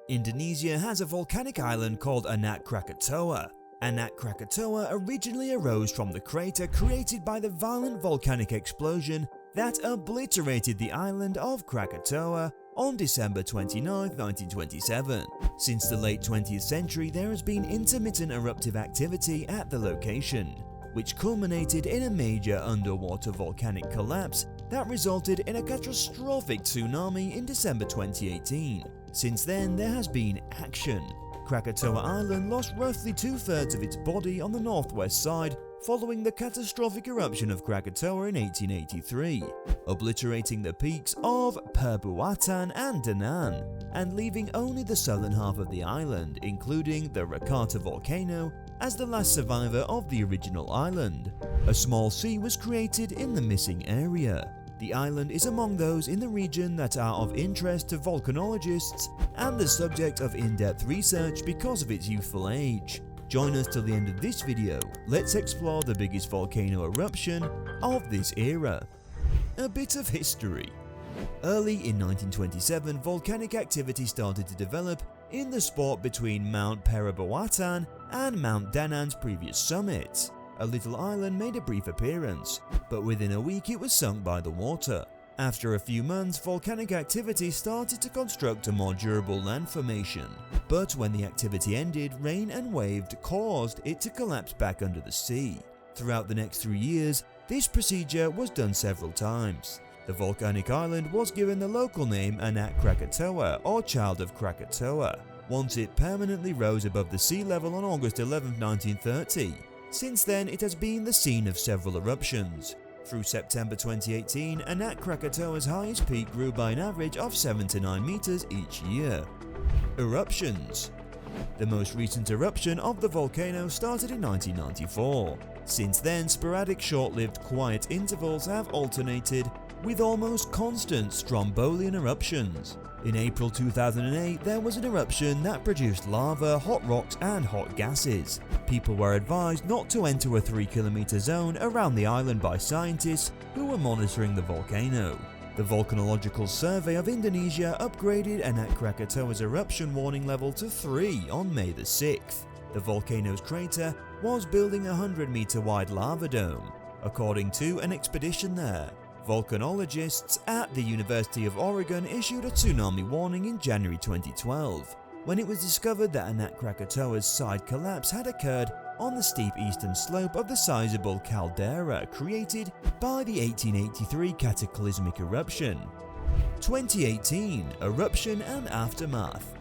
Indonesia has a volcanic island called Anak Krakatau. Anak Krakatau originally arose from the crater created by the violent volcanic explosion that obliterated the island of Krakatau on December 29, 1927. Since the late 20th century, there has been intermittent eruptive activity at the location, which culminated in a major underwater volcanic collapse that resulted in a catastrophic tsunami in December 2018. Since then, there has been action. Krakatau Island lost roughly 2/3 of its body on the northwest side following the catastrophic eruption of Krakatau in 1883, obliterating the peaks of Perbuwatan and Danan, and leaving only the southern half of the island, including the Rakata volcano, as the last survivor of the original island. A small sea was created in the missing area. The island is among those in the region that are of interest to volcanologists and the subject of in-depth research because of its youthful age. Join us till the end of this video. Let's explore the biggest volcano eruption of this era. A bit of history. Early in 1927, volcanic activity started to develop in the spot between Mount Perbuwatan and Mount Danan's previous summit. A little island made a brief appearance, but within a week it was sunk by the water. After a few months, volcanic activity started to construct a more durable land formation, but when the activity ended, rain and waves caused it to collapse back under the sea. Throughout the next 3 years, this procedure was done several times. The volcanic island was given the local name Anak Krakatau, or Child of Krakatau, once it permanently rose above the sea level on August 11, 1930. Since then, it has been the scene of several eruptions. Through September 2018, Anak Krakatau's highest peak grew by an average of 7 to 9 meters each year. Eruptions. The most recent eruption of the volcano started in 1994. Since then, sporadic short-lived quiet intervals have alternated with almost constant strombolian eruptions. In April 2008, there was an eruption that produced lava, hot rocks and hot gases. People were advised not to enter a 3-kilometer zone around the island by scientists who were monitoring the volcano. The Volcanological Survey of Indonesia upgraded Anak Krakatau's eruption warning level to 3 on May the 6th. The volcano's crater was building a 100-meter wide lava dome, according to an expedition there. Volcanologists at the University of Oregon issued a tsunami warning in January 2012, when it was discovered that Anak Krakatau's side collapse had occurred on the steep eastern slope of the sizable caldera created by the 1883 cataclysmic eruption. 2018 Eruption and Aftermath.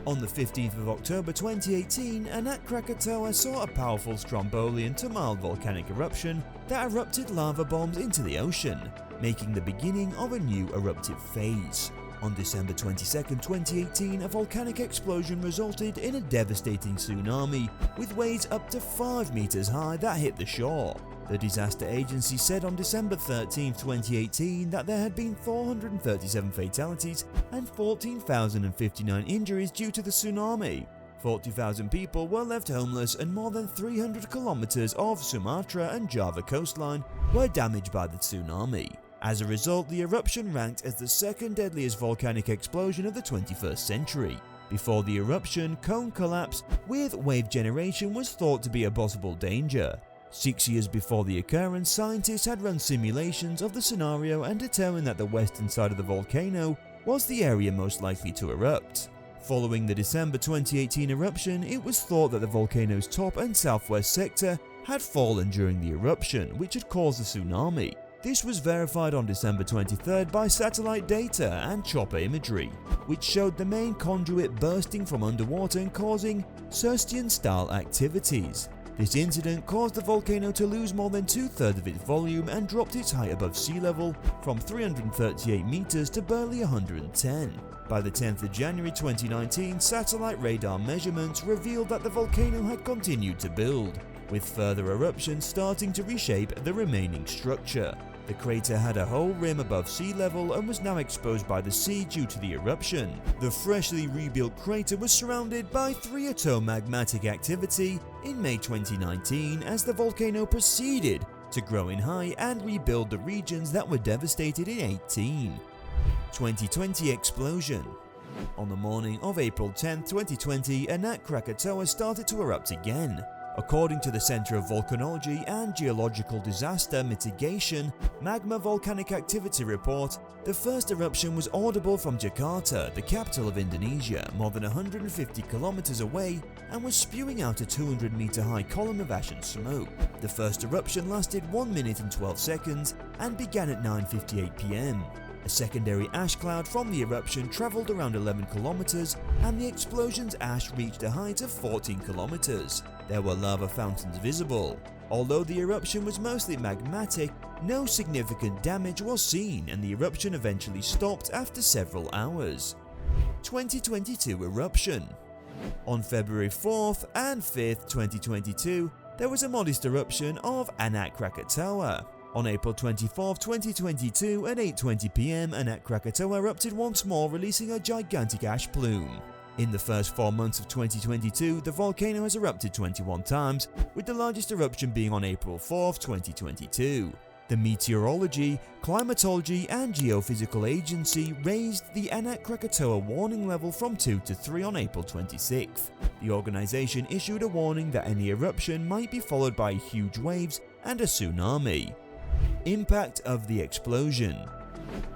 On the 15th of October 2018, Anak Krakatau saw a powerful strombolian to mild volcanic eruption that erupted lava bombs into the ocean, making the beginning of a new eruptive phase. On December 22, 2018, a volcanic explosion resulted in a devastating tsunami with waves up to 5 meters high that hit the shore. The disaster agency said on December 13, 2018 that there had been 437 fatalities and 14,059 injuries due to the tsunami. 40,000 people were left homeless and more than 300 kilometers of Sumatra and Java coastline were damaged by the tsunami. As a result, the eruption ranked as the second deadliest volcanic explosion of the 21st century. Before the eruption, cone collapse with wave generation was thought to be a possible danger. 6 years before the occurrence, scientists had run simulations of the scenario and determined that the western side of the volcano was the area most likely to erupt. Following the December 2018 eruption, it was thought that the volcano's top and southwest sector had fallen during the eruption, which had caused the tsunami. This was verified on December 23rd by satellite data and chopper imagery, which showed the main conduit bursting from underwater and causing Surstian-style activities. This incident caused the volcano to lose more than 2/3 of its volume and dropped its height above sea level from 338 meters to barely 110. By the 10th of January 2019, satellite radar measurements revealed that the volcano had continued to build, with further eruptions starting to reshape the remaining structure. The crater had a whole rim above sea level and was now exposed by the sea due to the eruption. The freshly rebuilt crater was surrounded by 3-atom magmatic activity in May 2019 as the volcano proceeded to grow in height and rebuild the regions that were devastated in 2020 explosion. On the morning of April 10, 2020, Anak Krakatau started to erupt again. According to the Center of Volcanology and Geological Disaster Mitigation Magma Volcanic Activity Report, the first eruption was audible from Jakarta, the capital of Indonesia, more than 150 kilometers away, and was spewing out a 200-meter high column of ash and smoke. The first eruption lasted 1 minute and 12 seconds and began at 9:58 p.m. A secondary ash cloud from the eruption travelled around 11 kilometers, and the explosion's ash reached a height of 14 kilometers. There were lava fountains visible. Although the eruption was mostly magmatic, no significant damage was seen, and the eruption eventually stopped after several hours. 2022 eruption. On February 4th and 5th, 2022, there was a modest eruption of Anak Krakatau. On April 24, 2022 at 8:20 p.m, Anak Krakatau erupted once more, releasing a gigantic ash plume. In the first 4 months of 2022, the volcano has erupted 21 times, with the largest eruption being on April 4, 2022. The Meteorology, Climatology and Geophysical Agency raised the Anak Krakatau warning level from 2 to 3 on April 26th. The organization issued a warning that any eruption might be followed by huge waves and a tsunami. Impact of the explosion.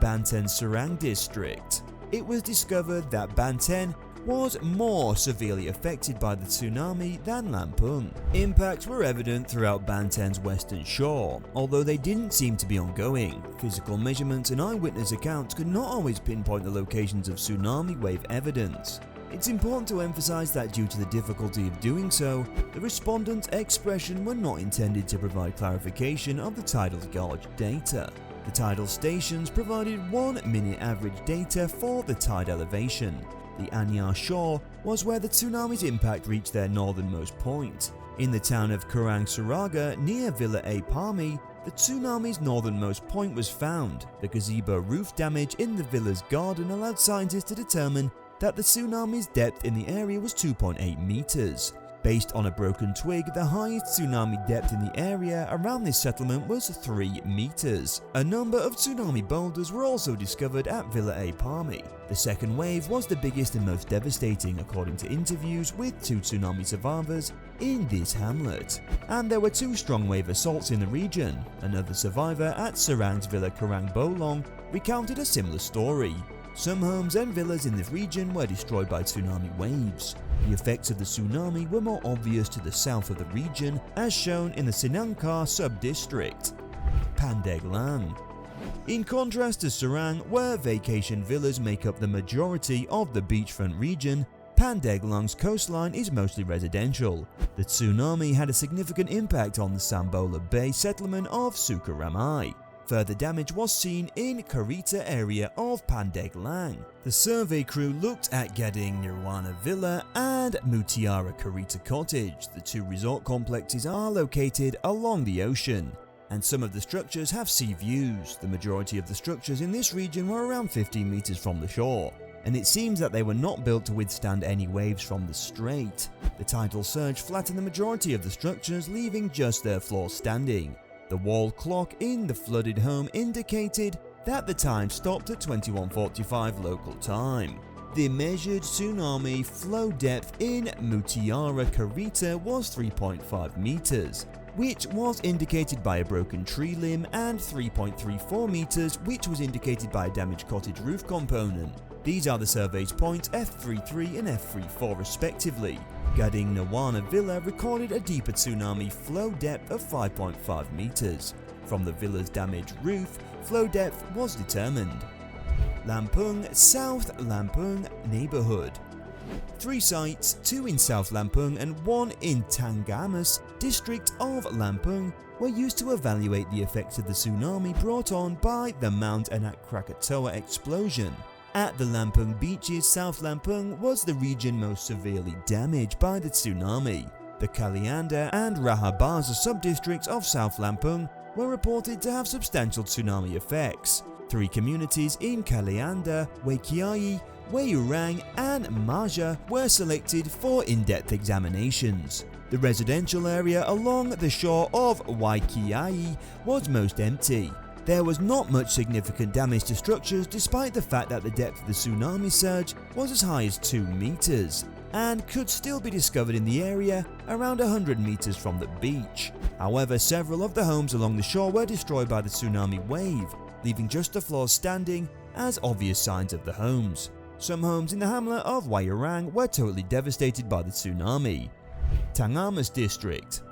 Banten Serang District. It was discovered that Banten was more severely affected by the tsunami than Lampung. Impacts were evident throughout Banten's western shore, although they didn't seem to be ongoing. Physical measurements and eyewitness accounts could not always pinpoint the locations of tsunami wave evidence. It's important to emphasize that due to the difficulty of doing so, the respondents' expression were not intended to provide clarification of the tidal gauge data. The tidal stations provided 1-minute average data for the tide elevation. The Anyar shore was where the tsunami's impact reached their northernmost point. In the town of Kurang Suraga near Villa A Palmi, the tsunami's northernmost point was found. The gazebo roof damage in the villa's garden allowed scientists to determine that the tsunami's depth in the area was 2.8 meters. Based on a broken twig, the highest tsunami depth in the area around this settlement was 3 meters. A number of tsunami boulders were also discovered at Villa A Palmi. The second wave was the biggest and most devastating, according to interviews with 2 tsunami survivors in this hamlet. And there were 2 strong wave assaults in the region. Another survivor at Serang's Villa Kurang Bolong recounted a similar story. Some homes and villas in this region were destroyed by tsunami waves. The effects of the tsunami were more obvious to the south of the region, as shown in the Sinangkar sub-district. Pandeglang. In contrast to Serang, where vacation villas make up the majority of the beachfront region, Pandeglang's coastline is mostly residential. The tsunami had a significant impact on the Sambola Bay settlement of Sukaramai. Further damage was seen in Karita area of Pandeglang. The survey crew looked at Gading Nirwana Villa and Mutiara Karita Cottage. The 2 resort complexes are located along the ocean, and some of the structures have sea views. The majority of the structures in this region were around 15 meters from the shore, and it seems that they were not built to withstand any waves from the strait. The tidal surge flattened the majority of the structures, leaving just their floors standing. The wall clock in the flooded home indicated that the time stopped at 21:45 local time. The measured tsunami flow depth in Mutiara Karita was 3.5 meters, which was indicated by a broken tree limb, and 3.34 meters, which was indicated by a damaged cottage roof component. These are the survey's points F33 and F34 respectively. Gading Nirwana Villa recorded a deeper tsunami flow depth of 5.5 meters. From the villa's damaged roof, flow depth was determined. Lampung, South Lampung neighborhood. 3 sites, 2 in South Lampung and 1 in TANGGAMUS district of Lampung, were used to evaluate the effects of the tsunami brought on by the Mount Anak Krakatau explosion. At the Lampung beaches, South Lampung was the region most severely damaged by the tsunami. The Kalianda and Rahabaza sub-districts of South Lampung were reported to have substantial tsunami effects. 3 communities in Kalianda, Waikiai, Waiurang and Maja were selected for in-depth examinations. The residential area along the shore of Waikiai was most empty. There was not much significant damage to structures despite the fact that the depth of the tsunami surge was as high as 2 meters and could still be discovered in the area around 100 meters from the beach. However, several of the homes along the shore were destroyed by the tsunami wave, leaving just the floors standing as obvious signs of the homes. Some homes in the hamlet of Wairang were totally devastated by the tsunami. TANGGAMUS district.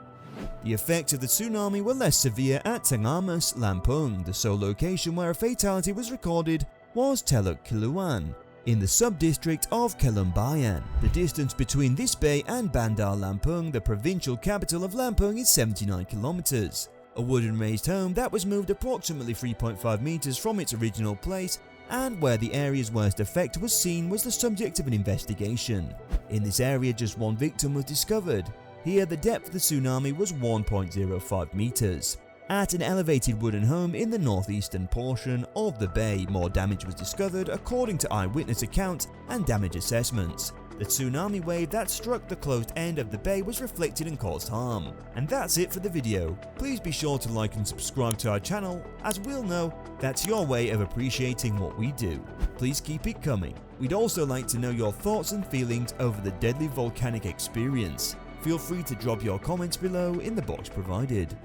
The effects of the tsunami were less severe at TANGGAMUS, Lampung. The sole location where a fatality was recorded was Teluk Keluan, in the sub-district of Kelumbayan. The distance between this bay and Bandar Lampung, the provincial capital of Lampung, is 79 kilometers. A wooden raised home that was moved approximately 3.5 meters from its original place and where the area's worst effect was seen was the subject of an investigation. In this area, just one victim was discovered. Here, the depth of the tsunami was 1.05 meters. At an elevated wooden home in the northeastern portion of the bay, more damage was discovered according to eyewitness accounts and damage assessments. The tsunami wave that struck the closed end of the bay was reflected and caused harm. And that's it for the video. Please be sure to like and subscribe to our channel, as we'll know that's your way of appreciating what we do. Please keep it coming. We'd also like to know your thoughts and feelings over the deadly volcanic experience. Feel free to drop your comments below in the box provided.